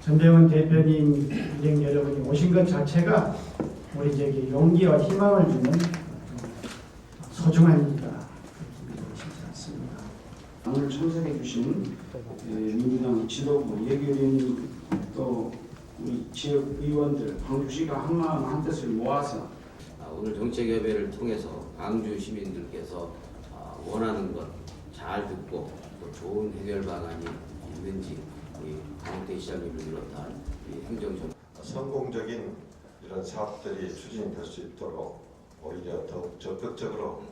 전대원 대표님 일행 여러분이 오신 것 자체가 우리 용기와 희망을 주는 소중한 일이다. 그렇게 믿으시지 않습니다. 오늘 참석해 주신 민주당 지도부, 예결위원 또 우리 지역 의원들, 광주시가 한마음 한뜻을 모아서 오늘 정책협의를 통해서 광주 시민들께서 원하는 것 잘 듣고 또 좋은 해결 방안이 있는지 우리 강원대 시장님을 비롯한 행정정 성공적인 이런 사업들이 추진이 될 수 있도록 오히려 더욱 적극적으로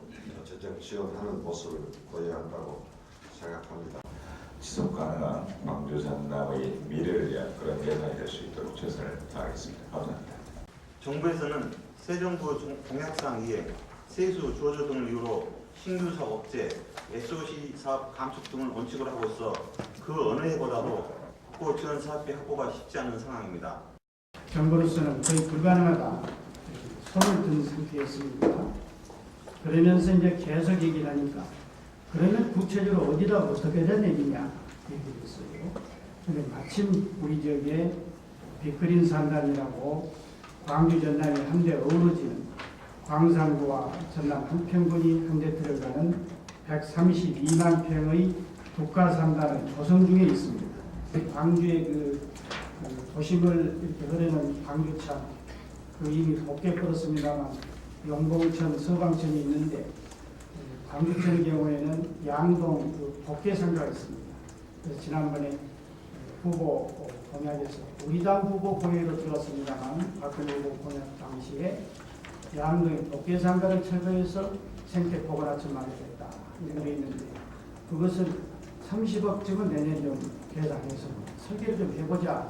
재정 지원하는 모습을 보여야 한다고 생각합니다. 지속 가능한 광주 전남의 미래를 위한 그런 예산이 될 수 있도록 최선을 다하겠습니다. 감사합니다. 정부에서는 새 정부 공약사항 위에 세수, 주거조 등을 이유로 신규 사업 억제, SOC 사업 감축 등을 원칙으로 하고 있어 그 어느 해보다도 국고 지원 사업비 확보가 쉽지 않은 상황입니다. 정부로서는 거의 불가능하다 손을 든 상태였습니다. 그러면서 이제 계속 얘기를 하니까 그러면 구체적으로 어디다 어떻게 된 얘기냐 얘기를 했어요. 근데 마침 우리 지역에 빅그린 산단이라고 광주 전남이 한데 어우러지는 광산구와 전남 한평군이 한데 들어가는 132만 평의 국가산단을 조성 중에 있습니다. 광주의 그 도심을 이렇게 흐르는 광주천 그 이미 곱게 뻗었습니다만 용봉천, 서방천이 있는데 광주천의 경우에는 양동 그 복개상가가 있습니다. 그래서 지난번에 후보 공약에서 우리 당 후보 공약으로 들었습니다만 박근혜 후보 공약 당시에 양동의 복개상가를 철거해서 생태 보건하천 마련했다 이런 게 있는데 그것을 30억쯤은 내년 좀 계산해서 설계를 좀 해보자.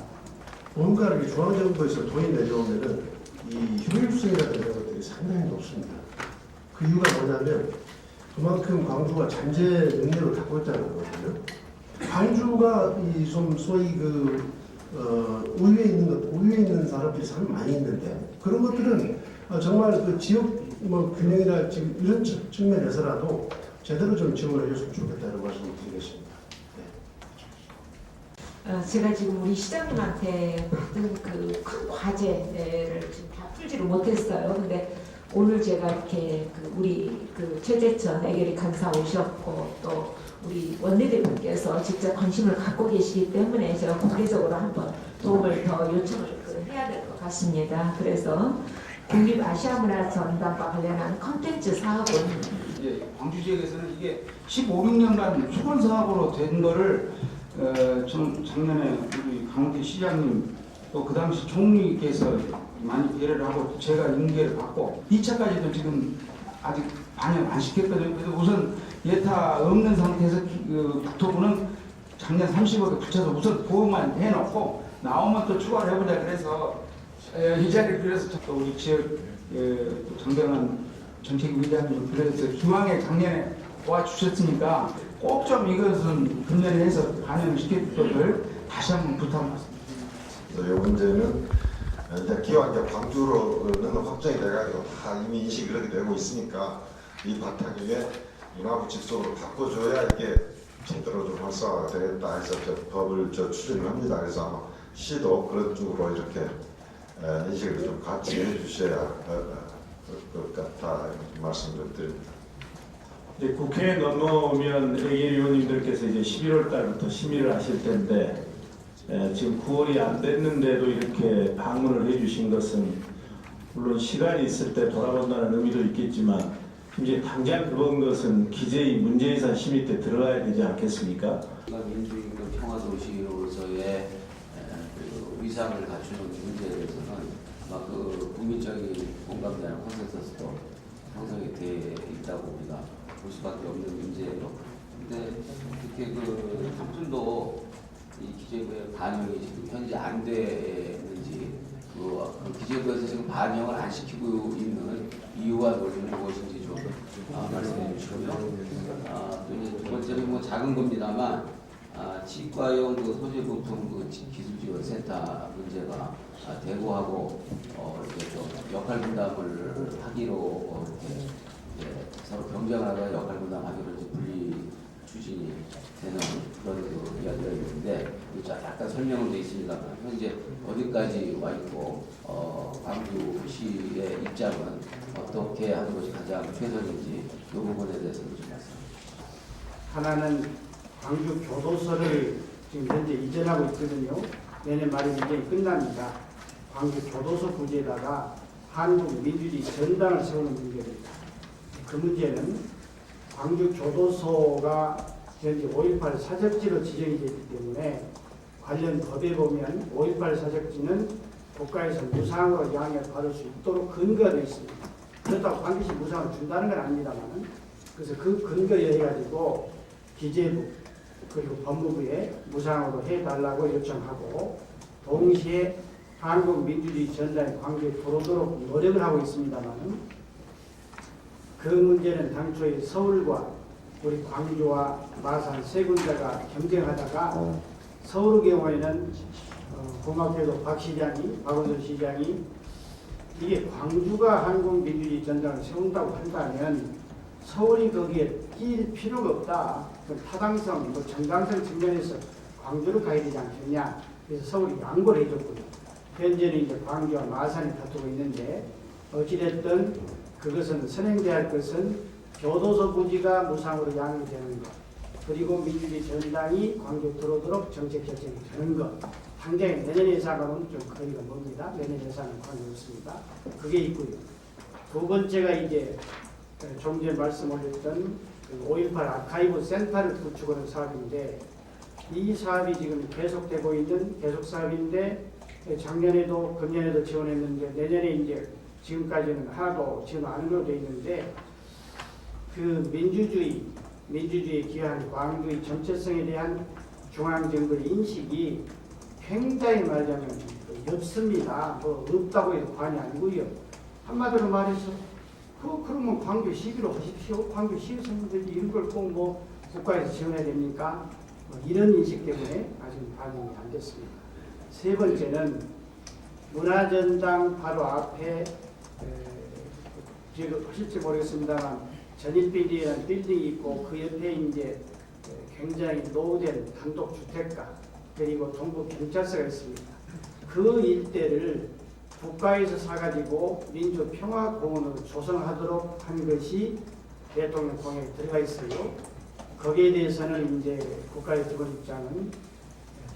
뭔가 이렇게 중앙정부에서 돈이 내려오면은 이 효율성이라든가 이런 것들이 상당히 높습니다. 그 이유가 뭐냐면 그만큼 광주가 잠재 능력을 갖고 있다는 거거든요. 광주가 이 좀 소위 우위에 있는 산업들이 참 많이 있는데 그런 것들은 정말 그 지역 균형이나 지금 이런 측면에서라도 제대로 좀 지원을 해줬으면 좋겠다는 말씀을 드리겠습니다. 제가 지금 우리 시장님한테 받은 그 큰 과제를 지금 다 풀지를 못했어요. 근데 오늘 제가 이렇게 우리 최재천 애결이 간사 오셨고 또 우리 원내대표께서 직접 관심을 갖고 계시기 때문에 제가 공개적으로 한번 도움을 더 요청을 해야 될 것 같습니다. 그래서 국립 아시아문화 전당과 관련한 컨텐츠 사업은 이제 광주 지역에서는 이게 15, 16년간 수건 사업으로 된 거를 작년에 우리 강원대 시장님 또 그 당시 총리께서 많이 배려를 하고 제가 인계를 받고 2차까지도 지금 아직 반영 안 시켰거든요. 그래서 우선 예타 없는 상태에서 국토부는 작년 30억에 붙여서 우선 보호만 해놓고 나오면 또 추가를 해보자 그래서 이 자리를 빌어서 또 우리 지역 정병환 정책위원장님 그래서 기왕에 작년에 도와주셨으니까 꼭 좀 이것은 분열을 해서 반영시킬 것을 다시 한번 부탁드립니다. 이 문제는 이제 기왕 이제 광주로는 확정이 돼가지고 다 이미 인식이 그렇게 되고 있으니까 이 바탕에 문화부 직속으로 바꿔줘야 이게 제대로 좀 활성화가 되겠다 해서 법을 추진을 합니다. 그래서 아마 시도 그런 쪽으로 이렇게 인식을 좀 같이 해주셔야 될 것 같다 말씀을 드립니다. 이제 국회에 넘어오면 의원님들께서 이제 11월 달부터 심의를 하실 텐데 지금 9월이 안 됐는데도 이렇게 방문을 해주신 것은 물론 시간이 있을 때 돌아본다는 의미도 있겠지만 이제 당장 그런 것은 기재위 문재인산 심의 때 들어가야 되지 않겠습니까? 민주임금 평화도시로서의 위상을 갖추는 문제에 대해서는 아마 국민적인 공감대나 컨센서스도 형성이 돼 있다고 우리가 볼 수밖에 없는 문제예요. 근데 특히 한 푼도 이 기재부의 반영이 지금 현재 안 되는지 그 기재부에서 지금 반영을 안 시키고 있는 이유와 논리는 무엇인지 좀 말씀해 주시고요. 또 이제 두 번째는 작은 겁니다만 치과용 소재 부품 기술지원센터 문제가 대구하고 이렇게 좀 역할 분담을 하기로 이렇게 서로 경쟁하다가 역할 분담하기로 분리 추진이 되는 그런 이야기가 있는데 약간 아까 설명은 돼 있습니다만 현재 어디까지 와 있고 광주시의 입장은 어떻게 하는 것이 가장 최선인지 이 부분에 대해서는 좀 말씀. 하나는 광주 교도소를 지금 현재 이전하고 있거든요. 내년 말에 이전이 끝납니다. 광주 교도소 부지에다가 한국 민주주의 전당을 세우는 문제입니다. 그 문제는 광주 교도소가 현재 5.18 사적지로 지정이 되기 때문에 관련 법에 보면 5.18 사적지는 국가에서 무상으로 양해를 받을 수 있도록 근거가 되어 있습니다. 그렇다고 반드시 무상을 준다는 건 아닙니다만, 그래서 그 근거에 해가지고 기재부 그리고 법무부에 무상으로 해달라고 요청하고, 동시에 한국민주주의 전당이 광주에 들어오도록 노력을 하고 있습니다만, 그 문제는 당초에 서울과 우리 광주와 마산 세 군데가 경쟁하다가 서울의 경우에는 고맙게도 박 시장이, 박원순 시장이 이게 광주가 한국민주주의 전당을 세운다고 한다면 서울이 거기에 끼일 필요가 없다. 그 타당성, 정당성 측면에서 광주를 가야 되지 않겠냐. 그래서 서울이 양보를 해줬거든요. 현재는 이제 광주와 마산이 다투고 있는데, 어찌됐든 그것은 선행돼야 할 것은 교도소 부지가 무상으로 양해되는 것, 그리고 민주주의 전당이 광주에 들어오도록 정책 결정이 되는 것. 당장에 내년 예산은 좀 거리가 멉니다. 내년 예산은 관여없습니다. 그게 있고요. 두 번째가 이제 좀 전에 말씀 올렸던 5.18 아카이브 센터를 구축하는 사업인데, 이 사업이 지금 계속되고 있는 계속 사업인데, 작년에도 금년에도 지원했는데 내년에 이제 지금까지는 하나도 지원 안 하는 걸로 되어 있는데, 그 민주주의에 기여한 광주의 정체성에 대한 중앙정부의 인식이 굉장히 말하자면 없습니다. 뭐 없다고 해서 관이 아니고요. 한마디로 말해서 그러면 광주 시비로 하십시오. 광주 시민들이 이런 걸 꼭 뭐 국가에서 지원해야 됩니까? 뭐 이런 인식 때문에 아직 반영이 안 됐습니다. 세 번째는 문화전당 바로 앞에 지금 하실지 모르겠습니다만 전일빌딩이라는 빌딩이 있고, 그 옆에 이제 굉장히 노후된 단독주택가 그리고 동부 경찰서가 있습니다. 그 일대를 국가에서 사가지고 민주평화공원으로 조성하도록 한 것이 대통령 공약에 들어가 있어요. 거기에 대해서는 이제 국가의 기본 입장은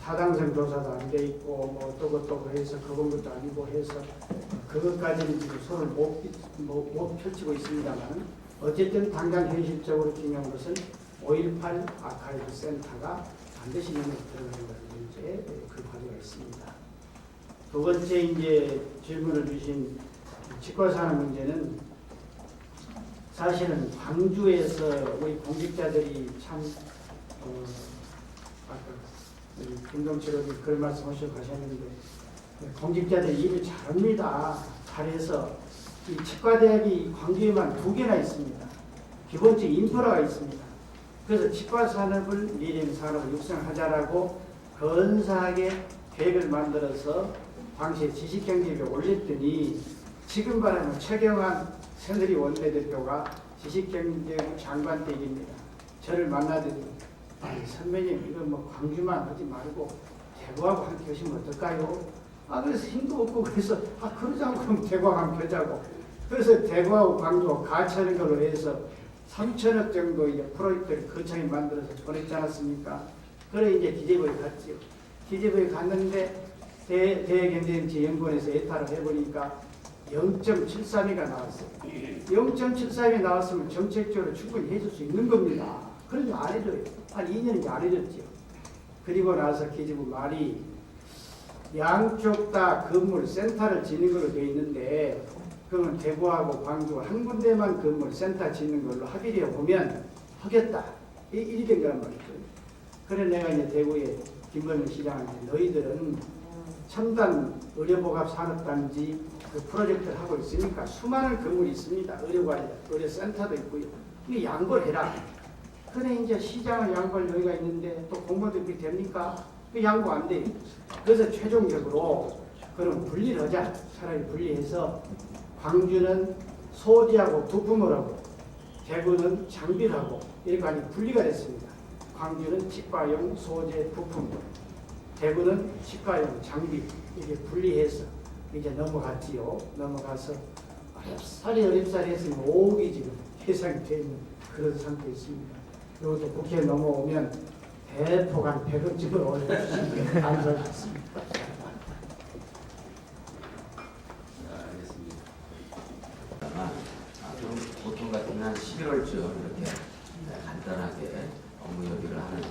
타당성 조사도 안 돼 있고 뭐 어떠고 해서 그건 것도 아니고 해서 그것까지는 지금 손을 못 펼치고 있습니다만, 어쨌든 당장 현실적으로 중요한 것은 5.18 아카이브 센터가 반드시 눈에 들어가는 문제, 그 과제가 있습니다. 두 번째 이제 질문을 주신 치과 사는 문제는 사실은 광주에서 우리 공직자들이 참 아까 김동철 의원님 그런 말씀하시고 가셨는데, 공직자들이 일을 잘합니다. 잘해서 이 치과대학이 광주에만 2개나 있습니다. 기본적인 인프라가 있습니다. 그래서 치과 산업을 미래 산업을 육성하자라고 근사하게 계획을 만들어서 당시에 지식경제에 올렸더니, 지금 바라면 최경환 새누리 원내대표가 지식경제부 장관 때입니다. 저를 만나더니, 아니 선배님 이거 뭐 광주만 하지 말고 대구하고 함께 하시면 어떨까요? 그래서 힘도 없고 그래서 그러지 않고 그럼 대구하고 함께 하자고. 그래서 대구하고 광주하고 같이 하는 걸로 해서 3천억 정도 이제 프로젝트를 거창히 만들어서 보냈지 않았습니까? 그래 이제 기재부에 갔지요. 기재부에 갔는데 대경제정치연구원에서 에타를 해보니까 0.732가 나왔어요. 0.732가 나왔으면 정책적으로 충분히 해줄 수 있는 겁니다. 그런데 안 해줘요. 한 2년이 안 해줬죠. 그리고 나서 기재부 말이 양쪽 다 건물 센터를 짓는 걸로 되어 있는데, 그러면 대구하고 광주 한 군데만 건물 센터 짓는 걸로 합의를 해보면 하겠다. 이렇게 된 거란 말이죠. 그래 내가 이제 대구에 김범현 시장한테 너희들은 첨단 의료복합 산업단지 그 프로젝트를 하고 있으니까 수많은 건물이 있습니다. 의료관리, 의료센터도 있고요. 이 양보를 해라. 그래 이제 시장은 양보할 여유가 있는데 또 공무원들이 됩니까? 그 양보 안 돼요. 그래서 최종적으로 그럼 분리를 하자. 차라리 분리해서 광주는 소지하고 부품을 하고 대구는 장비를 하고 이렇게 아주 분리가 됐습니다. 광주는 치과용 소재 부품, 대구는 치과용 장비 이게 분리해서 이제 넘어갔지요. 넘어가서 어렵사리 해서 5억이 지금 예상이 되어 있는 그런 상태에 있습니다. 이것도 국회에 넘어오면 대폭 한 100억쯤을 올려주시는 게 안전하겠습니다. 알겠습니다. 그럼 보통 같으면 11월쯤 이렇게 간단하게 업무 협의를 하는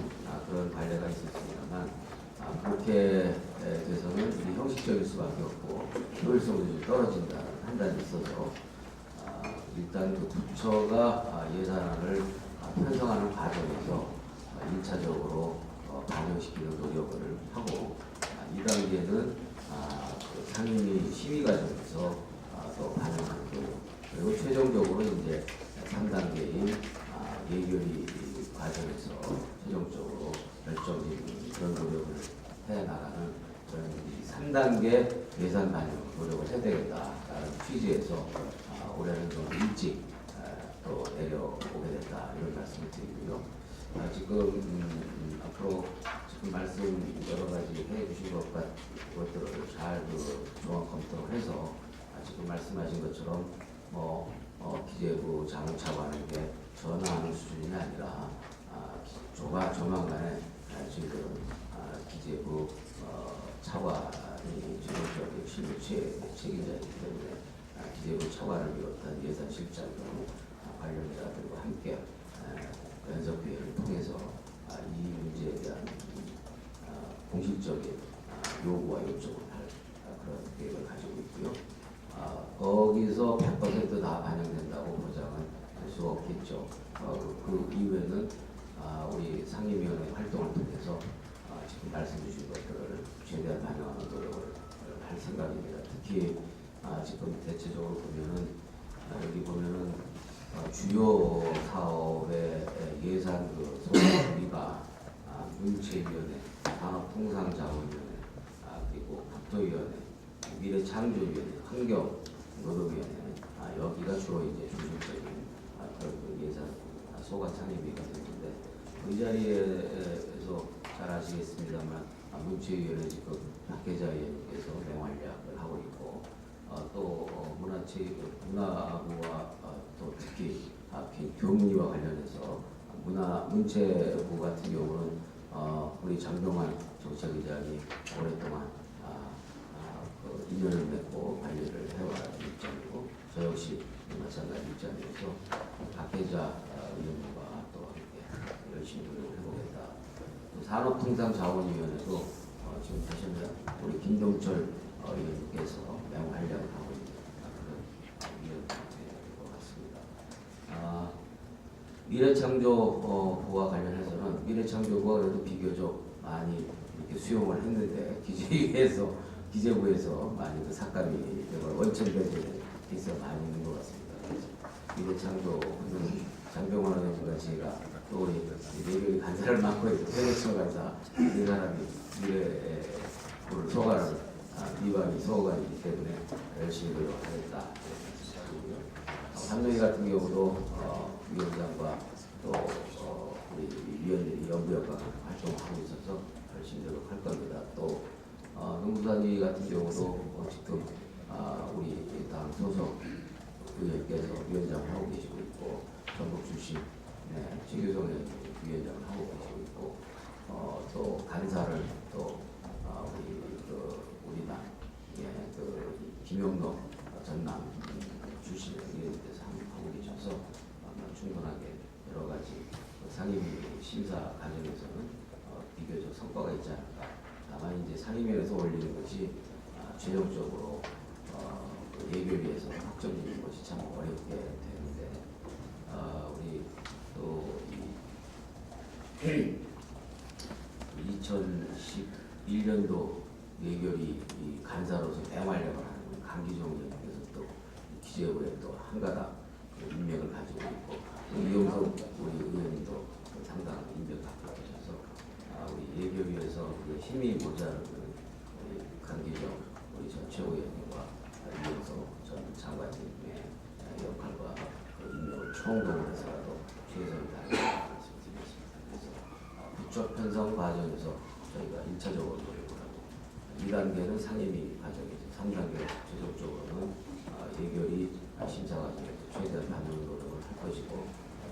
그런 관례가 있었습니다만 국회에서는 이게 형식적일 수밖에 없고 효율성이 좀 떨어진다는 판단이 있어서 일단 그 부처가 예산안을 편성하는 과정에서 1차적으로 반영시키는 노력을 하고 2단계는 그 상임위 심의 과정에서 또 반영하는 노력, 그리고 최종적으로 이제 3단계인 예결위 과정에서 최종적으로 결정적인 그런 노력을 해나가는 그런 3단계 예산 반영 노력을 해야 되겠다라는 취지에서 올해는 좀 일찍 또 내려오게 됐다 이런 말씀을 드리고요. 지금 앞으로 지금 말씀 여러 가지 해주신 것들을 잘 종합 검토를 해서 지금 말씀하신 것처럼 기재부 자문차관에게 전화하는 수준이 아니라 조만간에 지금 기재부 차관이 최종적인 실무 책임자이기 때문에 기재부 차관을 비롯한 예산실장과 관련자들과 함께 연석회의를 통해서 이 문제에 대한 공식적인 요구와 요청을 할 그런 계획을 가지고 있고요. 거기서 100% 반영된다고 보장은 할 수 없겠죠. 그 이후에는 우리 상임위원회 활동을 통해서 지금 말씀 주신 것들을 최대한 반영하는 노력을 할 생각입니다. 특히 지금 대체적으로 보면은 여기 보면은 주요 사업의 예산 소위가 문체위원회, 산업통상자원위원회, 그리고 국토위원회, 미래창조위원회, 환경노동위원회 여기가 주로 이제 중심적인 그런 예산 소관 상임위가 되는데 이 자리에서 잘 아시겠습니다만 문체위원회 지금 박계자 의원님께서 맹활약을 하고 있고 또 문화부와 또 특히 교문위와 관련해서 문체부 같은 경우는 우리 장병환 정책의장이 오랫동안 인연을 맺고 관리를 해와야 입장이고 저 역시 마찬가지 입장이어서 박계자 의원님과 또 함께 열심히 노력을 해보겠다. 산업통상자원위원회도 지금 보시면 우리 김동철 의원님께서 맹활약을 하고 있는 그런 위원회인 것 같습니다. 미래창조부와 관련해서는 미래창조부가 그래도 비교적 많이 이렇게 수용을 했는데 기재부에서 많이 그 삭감이 원천되는 케이스가 많이 있는 것 같습니다. 미래창조부는 장병환 의원과 제가 또 우리 내교의 간사를 맡고 있는 최대철 간사 이 사람이 미래부를 소관을 비방이 소관이기 때문에 열심히 노력하겠다. 삼명이 같은 경우도 위원장과 또 우리 위원들이 연구 역할을 활동하고 있어서 열심히 노력할 겁니다. 또 농수산위 같은 경우도 지금 우리 당 소속 의원께서 위원장을 하고 계시고 있고 전북 출신 최규성 위원장을 하고 계시고 있고 또 간사를 또 우리 당 김용록 전남 출신 의원께서 하고 계셔서 충분하게 여러 가지 상임위 심사 과정에서는 비교적 성과가 있지 않을까. 다만 이제 상임위에서 올리는 것이 최종적으로 예결위에서 확정되는 것이 참 어렵게 되는데 우리 또 2011년도 예결위 간사로서 맹활약을 하는 강기정 의원께서 또 기재부에 또 한가닥 인맥을 가지고 있고 이용석 우리 의원님도 상당한 인맥을 갖고 계셔서 우리 예결위에서 힘이 모자르는 우리 강기정 우리 전 최고위원님과 이용석 전 장관님의 역할과 그 인맥을 총동을 해서라도 최선을 다하겠습니다. 말씀드리겠습니다. 그래서 부처 편성 과정에서 저희가 1차적으로 노력을 2단계는 상임위 과정이죠. 3단계 최종적으로는 예결위 심사 과정에서 최대한 반영 노력을 할 것이고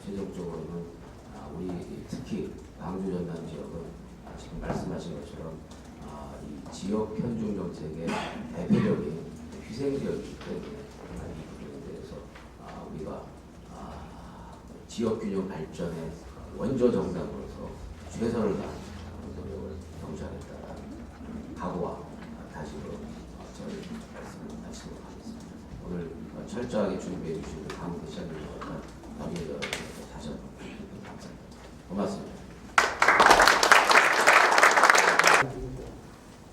최종적으로는 우리 특히 광주 전남 지역은 지금 말씀하신 것처럼 이 지역 편중 정책의 대표적인 희생 지역이기 때문에 이 부분에 대해서 우리가 지역 균형 발전의 원조 정당으로서 최선을 다하는 노력을 경주하겠다는 각오와 다시금 저희 말씀을 마치도록 하겠습니다. 오늘 철저하게 준비해 주신 강훈 시장님과 관계 여러분께 다시 한번 감사합니다. 고맙습니다.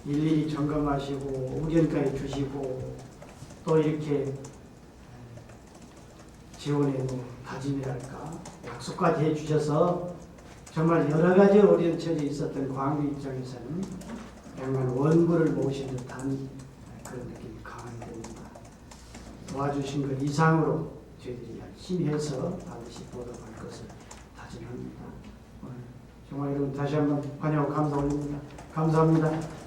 일일이 점검하시고 의견까지 주시고 또 이렇게 지원의 다짐이랄까 약속까지 해주셔서 정말 여러 가지 어려운 처지에 있었던 광주 입장에서는 정말 원고를 모신 듯한 그런 느낌이 강하게 됩니다. 도와주신 것 이상으로 저희들이 열심히 해서 반드시 보답할 것을 다짐합니다. 오늘 정말 여러분 다시 한번 환영하고 감사 올립니다. 감사합니다.